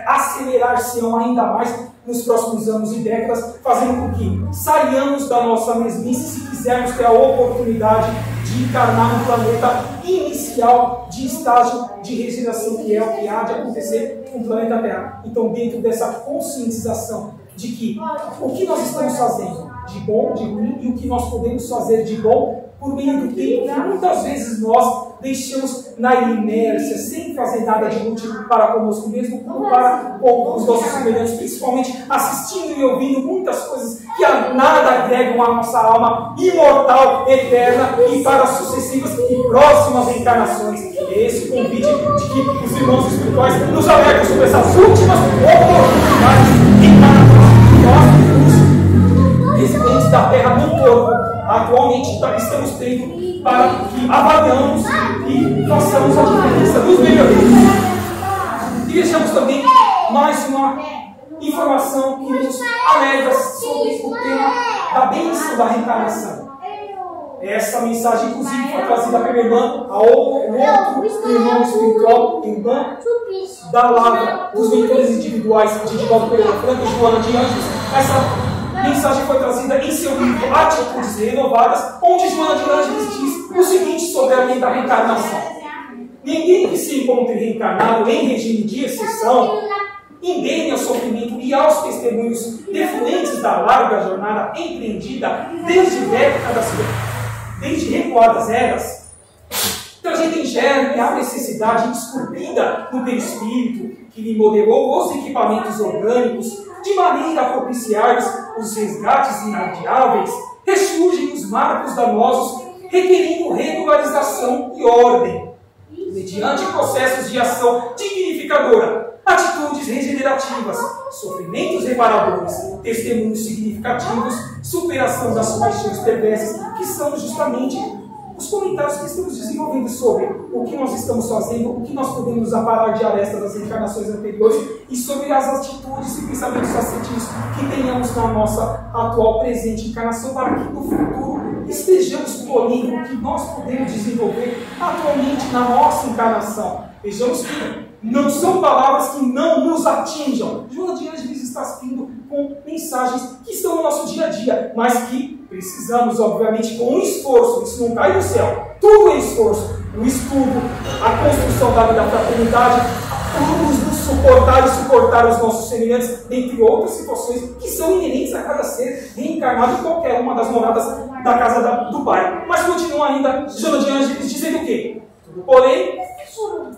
acelerar-se-ão ainda mais nos próximos anos e décadas, fazendo com que saiamos da nossa mesmice se quisermos ter a oportunidade de encarnar no planeta inicial de estágio de regeneração, que é o que há de acontecer com o planeta Terra. Então, dentro dessa conscientização de que o que nós estamos fazendo de bom, de ruim, e o que nós podemos fazer de bom por meio do tempo que muitas vezes nós deixamos na inércia, sem fazer nada de útil para conosco mesmo, como para com os nossos semelhantes, principalmente assistindo e ouvindo muitas coisas que a nada agregam à nossa alma imortal, eterna e para sucessivas e próximas reencarnações. Esse convite de que os irmãos espirituais nos alertam sobre essas últimas oportunidades reencarnatórias que nós, os residentes da Terra no corpo, atualmente estamos tendo, para que avaliamos e façamos a diferença dos melhores. E vejamos também mais uma informação que nos alerta sobre o tema da bênção da reencarnação. Essa mensagem, inclusive, foi trazida pela irmã, ao outro irmão espiritual, irmã da Lavra, dos mentores individuais de Divaldo Pereira Franco e Joana de Anjos. Essa mensagem foi trazida em seu livro Atitudes Renovadas, onde Joana de Anjos diz o seguinte sobre a lei da reencarnação: ninguém que se encontre reencarnado em regime de exceção, indene ao sofrimento e aos testemunhos defluentes da larga jornada empreendida desde recuadas eras, trazendo em germe a necessidade indesculpida do perispírito que lhe modelou os equipamentos orgânicos, de maneira a propiciar os resgates inadiáveis, ressurgem os marcos danosos, requerindo regularização e ordem, mediante processos de ação dignificadora, atitudes regenerativas, sofrimentos reparadores, testemunhos significativos, superação das paixões perversas, que são justamente os comentários que estamos desenvolvendo sobre o que nós estamos fazendo, o que nós podemos aparar de aresta das reencarnações anteriores e sobre as atitudes e pensamentos assertivos que tenhamos na nossa atual presente encarnação, para que no futuro estejamos polindo o que nós podemos desenvolver atualmente na nossa encarnação. Vejamos que não são palavras que não nos atinjam. Joana de Anjos está vindo com mensagens que estão no nosso dia a dia, mas que precisamos, obviamente, com um esforço. Isso não cai do céu. Tudo é esforço. O estudo, a construção da vida da fraternidade, todos nos suportar os nossos semelhantes, dentre outras situações que são inerentes a cada ser reencarnado em qualquer uma das moradas da casa do Pai. Mas continua ainda Joana de Ângeles dizendo o quê? Tudo, porém,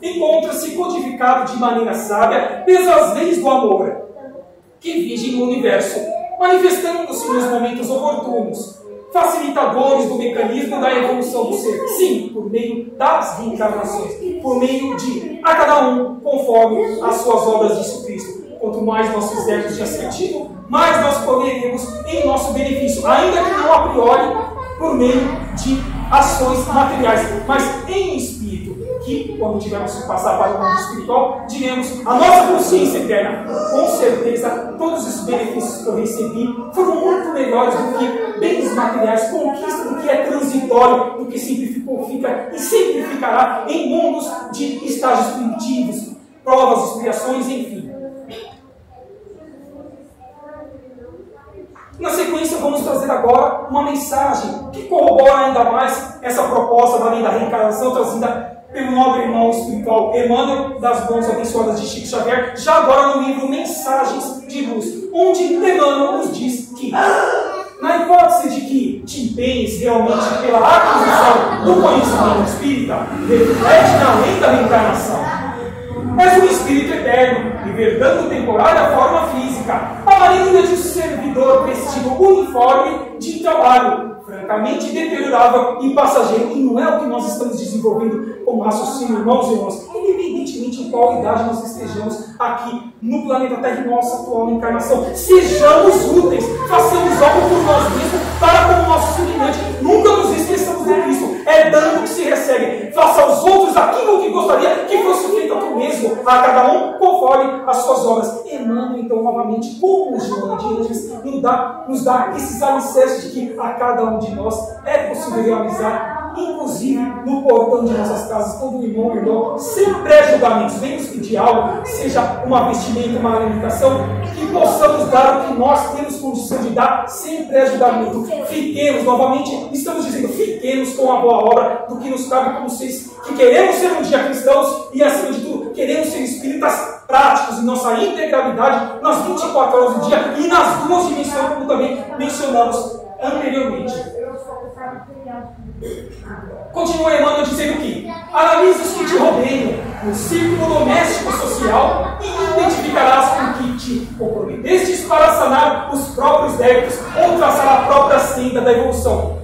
encontra-se codificado de maneira sábia pelas leis do amor que vigem no universo, manifestando-se nos momentos oportunos, facilitadores do mecanismo da evolução do ser. Sim, por meio das reencarnações, por meio de a cada um conforme as suas obras de Jesus Cristo. Quanto mais nós fizermos de assertivo, mais nós poderemos em nosso benefício, ainda que não a priori, por meio de ações materiais, mas em espírito, que quando tivermos que passar para o mundo espiritual, diremos a nossa consciência eterna, com certeza todos os benefícios que eu recebi foram muito melhores do que bens materiais, conquista do que é transitório, do que sempre ficou, fica e sempre ficará em mundos de estágios primitivos, provas, expiações, enfim. Na sequência, vamos trazer agora uma mensagem que corrobora ainda mais essa proposta da lei da reencarnação trazida pelo nobre irmão espiritual Emmanuel, das mãos abençoadas de Chico Xavier, já agora no livro Mensagens de Luz, onde Emmanuel nos diz que, na hipótese de que te empenhes realmente pela aquisição do conhecimento espírita, reflete na lei da reencarnação. És um espírito eterno, libertando temporária forma física, a maneira de um servidor vestido uniforme de trabalho, francamente deteriorável e passageiro. E não é o que nós estamos desenvolvendo como raciocínio, irmãos e irmãs, independentemente em qual idade nós estejamos aqui no planeta Terra em nossa atual encarnação. Sejamos úteis, façamos algo por nós mesmos, para com o nosso semelhante. Nunca nos esqueçamos de Cristo. É dando que se recebe. Faça aos outros aquilo que gostaria que fosse feito a tu mesmo, a cada um conforme as suas obras. Emmanuel, então, novamente, como Joana de Ângeles, nos dá esses alicerces de que a cada um de nós é possível realizar, inclusive no portão de nossas casas, todo irmão, sem pré-julgamentos, venhamos pedir algo, seja uma vestimenta, uma alimentação, que possamos dar o que nós temos condição de dar sem pré-julgamento. Fiquemos, novamente, estamos dizendo, fiquemos com a boa obra do que nos cabe como seres que queremos ser um dia cristãos e, acima de tudo, queremos ser espíritas práticos em nossa integralidade nas 24 horas do dia e nas duas dimensões, como também mencionamos anteriormente. Continua Emmanuel dizendo que analisa os que te rodeiam no círculo doméstico social e identificarás com que te comprometestes para sanar os próprios débitos ou traçar a própria senda da evolução.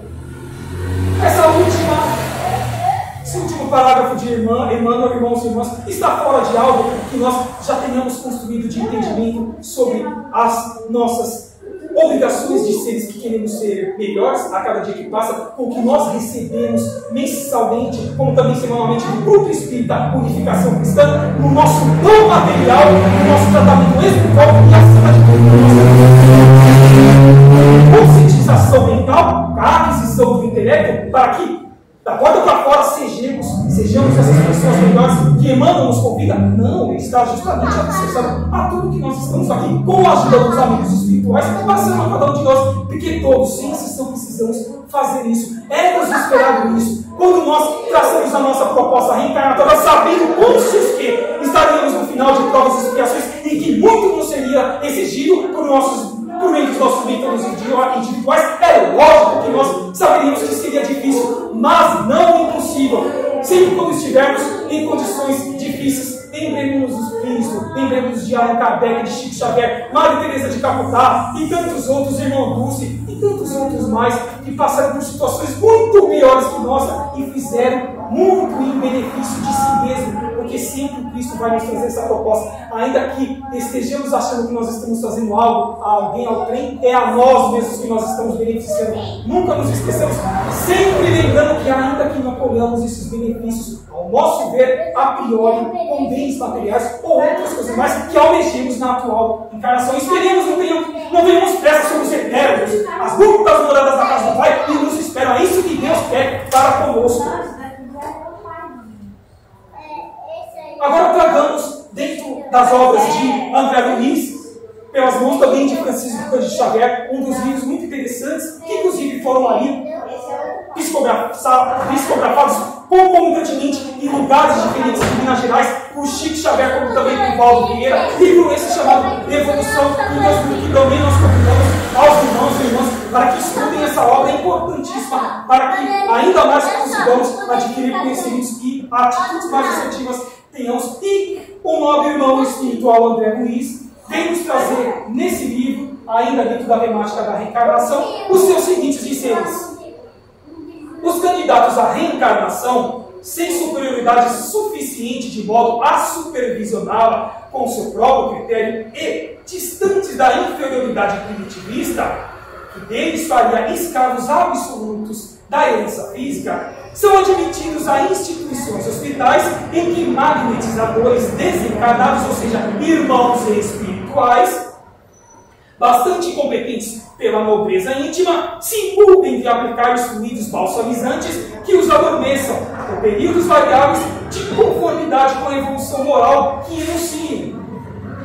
Esse último parágrafo de Emmanuel, irmãos e irmãs, está fora de algo que nós já tenhamos construído de entendimento sobre as nossas obrigações de seres que queremos ser melhores a cada dia que passa, com o que nós recebemos mensalmente, como também semanalmente do Grupo Espírita Unificação Cristã, no nosso dom material, no nosso tratamento espiritual e, acima de tudo, conscientização mental, a aquisição do intelecto, para que da porta para fora sejamos essas pessoas melhores que Emmanuel nos convida. Não, está justamente associado a tudo que nós estamos aqui com a ajuda dos amigos espirituais, passando a cada um de nós, porque todos, sem exceção, precisamos fazer isso. É nos esperado isso. Quando nós traçamos a nossa proposta reencarnatória, sabendo conscientes que estaríamos no final de provas e expiações e que muito nos seria exigido por meio dos nossos mentores individuais, é lógico que nós saberíamos que seria difícil, mas não impossível. Sempre quando estivermos em condições difíceis, lembremos-nos de Cristo, lembremos de Allan Kardec, de Chico Xavier, Maria Teresa de Calcutá e tantos outros, irmão Dulce e tantos outros mais que passaram por situações muito piores que nossa e fizeram muito em benefício de si mesmo, porque sempre Cristo vai nos trazer essa proposta. Ainda que estejamos achando que nós estamos fazendo algo a alguém, ao trem, é a nós mesmos que nós estamos beneficiando. Nunca nos esqueçamos, sempre lembrando que ainda que não colhamos esses benefícios, ao nosso ver, a priori, com bens materiais ou outras coisas mais que almejemos na atual encarnação. Esperemos, não tenhamos pressa sobre os eternos. As muitas moradas da casa do Pai e nos esperam. É isso que Deus quer para conosco. Agora tragamos dentro das obras de André Luiz, pelas mãos também de Francisco Cândido Xavier, um dos livros muito interessantes, que inclusive foram ali psicografados concomitantemente em lugares diferentes de Minas Gerais, por Chico Xavier, como também por Valdo Vieira, e por esse chamado Evolução em 2000, que também nós convidamos aos irmãos e irmãs para que estudem essa obra importantíssima, para que ainda mais consigamos adquirir conhecimentos e atitudes mais assertivas tenhamos. E o nobre irmão espiritual André Luiz vem nos trazer nesse livro, ainda dentro da temática da reencarnação, os seus seguintes dizeres. Os candidatos à reencarnação, sem superioridade suficiente de modo a supervisioná-la com seu próprio critério e distantes da inferioridade primitivista, que deles faria escravos absolutos da herança física, são admitidos a instituições hospitais em que magnetizadores desencarnados, ou seja, irmãos espirituais, bastante competentes pela nobreza íntima, se incumbem de aplicar os fluidos balsamizantes que os adormeçam, por períodos variáveis de conformidade com a evolução moral que enunciem,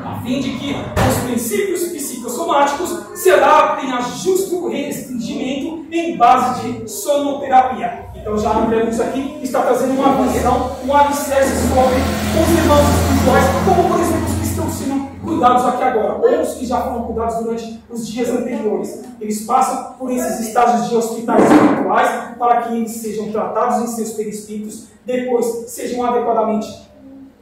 a fim de que os princípios psicossomáticos se adaptem a justo restringimento em base de sonoterapia. Então já André Luiz aqui está trazendo uma visão, um alicerce sobre os irmãos espirituais, como por exemplo os que estão sendo cuidados aqui agora, ou os que já foram cuidados durante os dias anteriores. Eles passam por esses estágios de hospitais espirituais para que eles sejam tratados em seus perispíritos, depois sejam adequadamente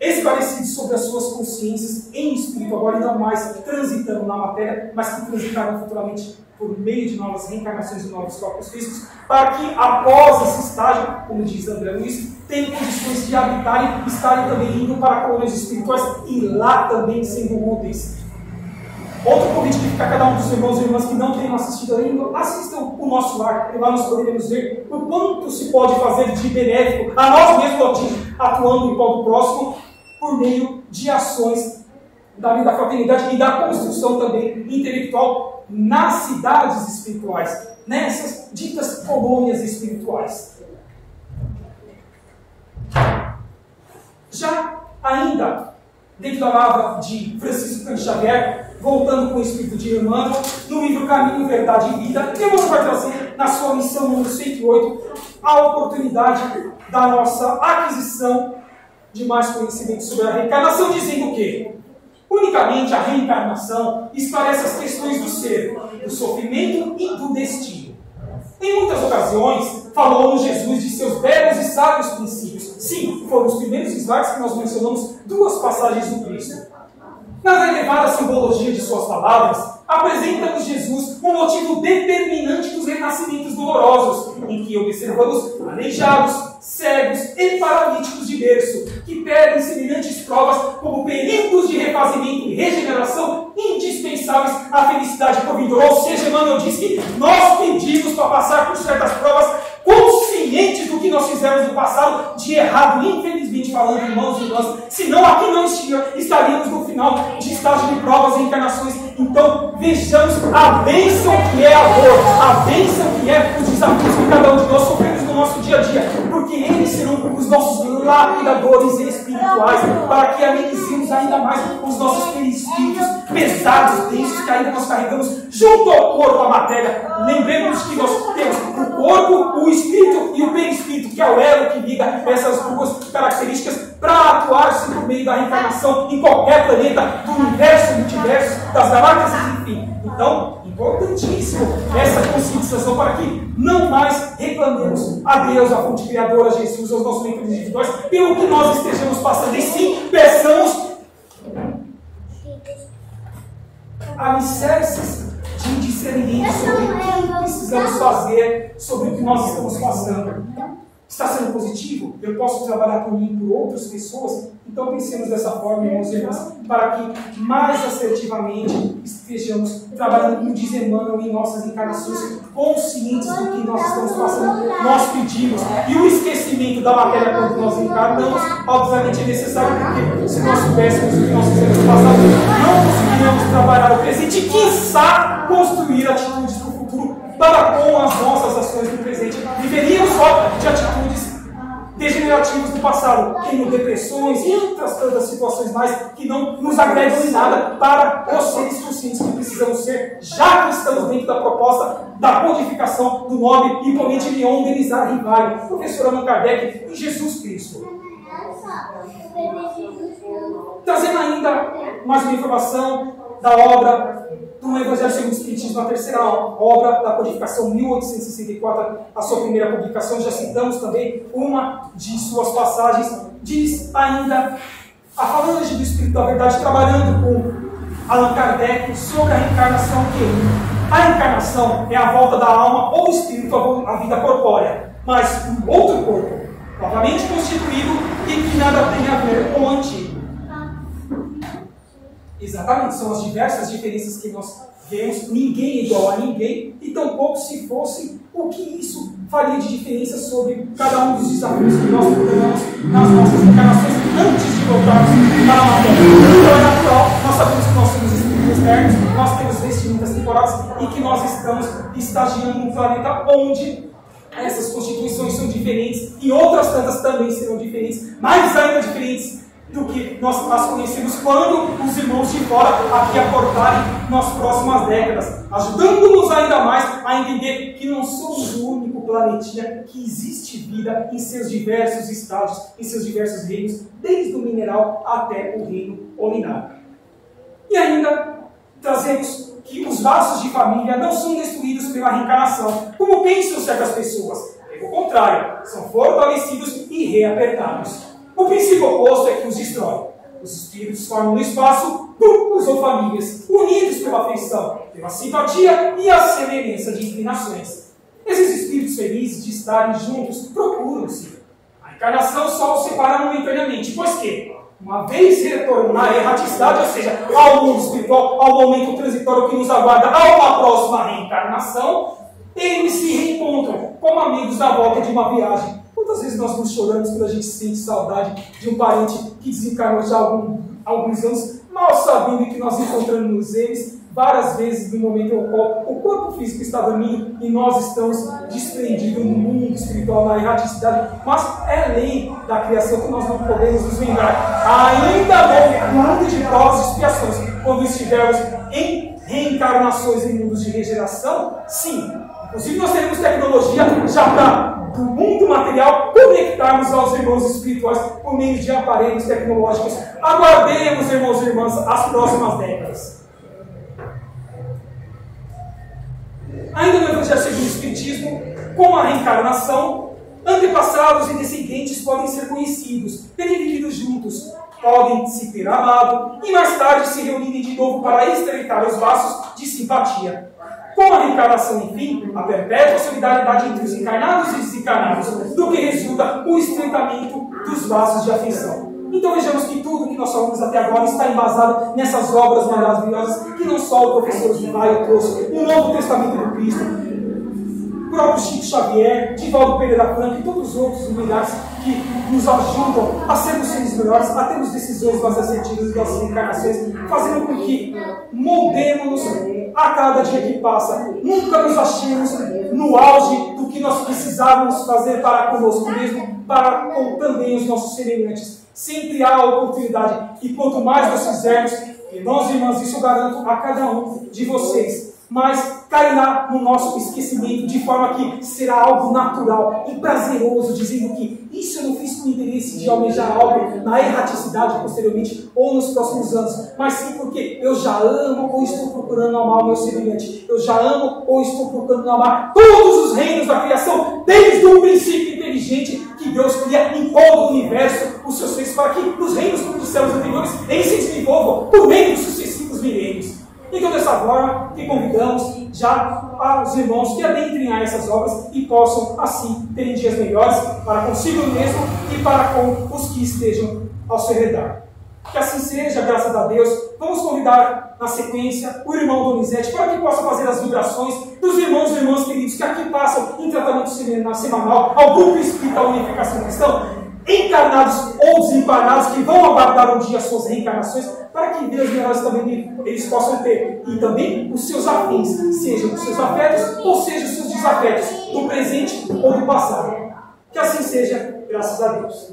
esclarecidos sobre as suas consciências em espírito, agora e não mais transitando na matéria, mas que transitarão futuramente por meio de novas reencarnações e novos corpos físicos, para que após esse estágio, como diz André Luiz, tenham condições de habitarem e estarem também indo para colônias espirituais e lá também sendo úteis. Outro convite que fica a cada um dos irmãos e irmãs que não tenham assistido ainda, assistam o nosso lar, e lá nós poderemos ver o quanto se pode fazer de benéfico a nós mesmos atuando em prol do próximo, por meio de ações da vida da fraternidade e da construção também intelectual nas cidades espirituais, nessas ditas colônias espirituais. Já ainda, dentro da palavra de Francisco Cândido Xavier, voltando com o espírito de Emmanuel, no livro Caminho, Verdade e Vida, Emmanuel vai trazer na sua missão número 108 a oportunidade da nossa aquisição de mais conhecimento sobre a reencarnação, dizendo que unicamente a reencarnação esclarece as questões do ser, do sofrimento e do destino. Em muitas ocasiões, falou-nos Jesus de seus belos e sábios princípios. Sim, foram os primeiros slides que nós mencionamos duas passagens do Cristo. Na elevada simbologia de suas palavras, apresenta-nos Jesus um motivo determinante dos renascimentos dolorosos, em que observamos aleijados, cegos e paralíticos de berço, que pedem semelhantes provas como períodos de refazimento e regeneração indispensáveis à felicidade por vindoura. Ou seja, Emmanuel diz que nós pedimos para passar por certas provas conscientes do que nós fizemos no passado de errado, infelizmente falando, irmãos e irmãs, senão aqui não estaríamos no final de estágio de provas e encarnações. Então vejamos a bênção que é a dor, a bênção que é os desafios que cada um de nós sofremos no nosso dia a dia, porque eles serão os nossos lapidadores espirituais, para que amenizemos ainda mais os nossos perispíritos pesados, densos, que ainda nós carregamos junto ao corpo, a matéria. Lembremos que nós temos o corpo, o espírito e o perispírito, que é o elo que liga essas duas características para atuar por meio da reencarnação em qualquer planeta do universo, multiverso, das galáxias, enfim. Então, importantíssimo essa conscientização para que não mais reclamemos a Deus, a fonte criadora, a Jesus, aos nossos mentores individuais, pelo que nós estejamos passando. E sim, peçamos alicerces de discernimento sobre o que precisamos fazer, sobre o que nós estamos passando. Está sendo positivo? Eu posso trabalhar por mim e por outras pessoas? Então pensemos dessa forma, irmãos e irmãs, para que mais assertivamente estejamos trabalhando, como diz Emmanuel, em nossas encarnações, conscientes do que nós estamos passando, nós pedimos. E o esquecimento da matéria quando nós encarnamos, obviamente é necessário, porque se nós soubéssemos o que nós fizemos no passado, não conseguiríamos trabalhar o presente e, quiçá, construir atitudes para o futuro para com as nossas ações do presente. Viveríamos só de atitudes degenerativos do passado, tendo depressões e outras tantas situações mais que não nos agregam em nada para os seres conscientes que precisamos ser, já que estamos dentro da proposta da codificação do nome imponente Leon Denizar Rivaio, professor Allan Kardec, em Jesus Cristo. Trazendo ainda mais uma informação da obra do Evangelho segundo o Espiritismo, a terceira obra da codificação, 1864, a sua primeira publicação, já citamos também uma de suas passagens, diz ainda, a falange do Espírito da Verdade, trabalhando com Allan Kardec sobre a reencarnação, que a encarnação é a volta da alma ou espírito à vida corpórea, mas um outro corpo, novamente constituído e que nada tem a ver com o antigo. Exatamente, são as diversas diferenças que nós vemos, ninguém é igual a ninguém, e tampouco se fosse o que isso faria de diferença sobre cada um dos desafios que nós procuramos nas nossas encarnações antes de voltarmos para a matéria. Então é natural, nós sabemos que nós somos espíritos externos, nós temos vestimentas temporais e que nós estamos estagiando num planeta onde essas constituições são diferentes e outras tantas também serão diferentes, mais ainda diferentes do que nós as conhecemos quando os irmãos de fora aqui aportarem nas próximas décadas, ajudando-nos ainda mais a entender que não somos o único planetinha, que existe vida em seus diversos estágios, em seus diversos reinos, desde o mineral até o reino olinar. E ainda trazemos que os laços de família não são destruídos pela reencarnação, como pensam certas pessoas. Pelo contrário, são fortalecidos e reapertados. O princípio oposto é que os destrói. Os espíritos formam no espaço grupos ou famílias, unidos pela afeição, pela simpatia e a semelhança de inclinações. Esses espíritos felizes de estarem juntos procuram-se. A encarnação só os separa momentaneamente, pois que, uma vez retornar à erraticidade, ou seja, ao mundo espiritual, ao momento transitório que nos aguarda a uma próxima reencarnação, eles se reencontram como amigos na volta de uma viagem. Quantas vezes nós nos choramos quando a gente sente saudade de um parente que desencarnou já há alguns anos, mal sabendo que nós encontramos eles várias vezes no momento em que o corpo físico está dormindo e nós estamos desprendidos no mundo espiritual, na erraticidade. Mas é lei da criação que nós não podemos nos lembrar. Ainda no mundo de provas e expiações, quando estivermos em reencarnações em mundos de regeneração, sim. Inclusive nós teremos tecnologia já para do mundo material conectarmos aos irmãos espirituais por meio de aparelhos tecnológicos. Aguardemos, irmãos e irmãs, as próximas décadas. Ainda no Evangelho segundo o Espiritismo, com a reencarnação, antepassados e descendentes podem ser conhecidos, terem vivido juntos, podem se ter amado e mais tarde se reunirem de novo para estreitar os laços de simpatia. Com a reencarnação, enfim, a perpétua solidariedade entre os encarnados e desencarnados, do que resulta o estreitamento dos laços de afeição. Então vejamos que tudo que nós falamos até agora está embasado nessas obras maravilhosas que não só o professor Rivaio trouxe, o Novo Testamento do Cristo, o próprio Chico Xavier, Divaldo Pereira Franco e todos os outros milhares que nos ajudam a sermos seres melhores, a termos decisões mais assertivas das reencarnações, fazendo com que moldemos a cada dia que passa. Nunca nos achemos no auge do que nós precisávamos fazer para conosco mesmo, para com também os nossos semelhantes. Sempre há a oportunidade, e quanto mais nós fizermos, irmãos e irmãs, isso eu garanto a cada um de vocês, mas cairá no nosso esquecimento, de forma que será algo natural e prazeroso, dizendo que isso eu não fiz com o interesse de almejar algo na erraticidade posteriormente ou nos próximos anos, mas sim porque eu já amo ou estou procurando amar o meu semelhante, eu já amo ou estou procurando amar todos os reinos da criação, desde o princípio inteligente que Deus cria em todo o universo os seus seres, para que nos reinos dos céus anteriores eles se desenvolvam por meio dos sucessivos milênios. Então, dessa forma, que convidamos já aos irmãos que adentrem a essas obras e possam, assim, terem dias melhores para consigo mesmo e para com os que estejam ao seu redor. Que assim seja, graças a Deus. Vamos convidar, na sequência, o irmão Donizete para que possa fazer as vibrações dos irmãos e irmãs queridos que aqui passam em tratamento semanal ao Grupo Espírita Unificação Cristã, encarnados ou desencarnados, que vão aguardar um dia as suas reencarnações, para que vidas melhores também eles possam ter. E também os seus afins, sejam os seus afetos ou sejam os seus desafetos, do presente ou do passado. Que assim seja. Graças a Deus.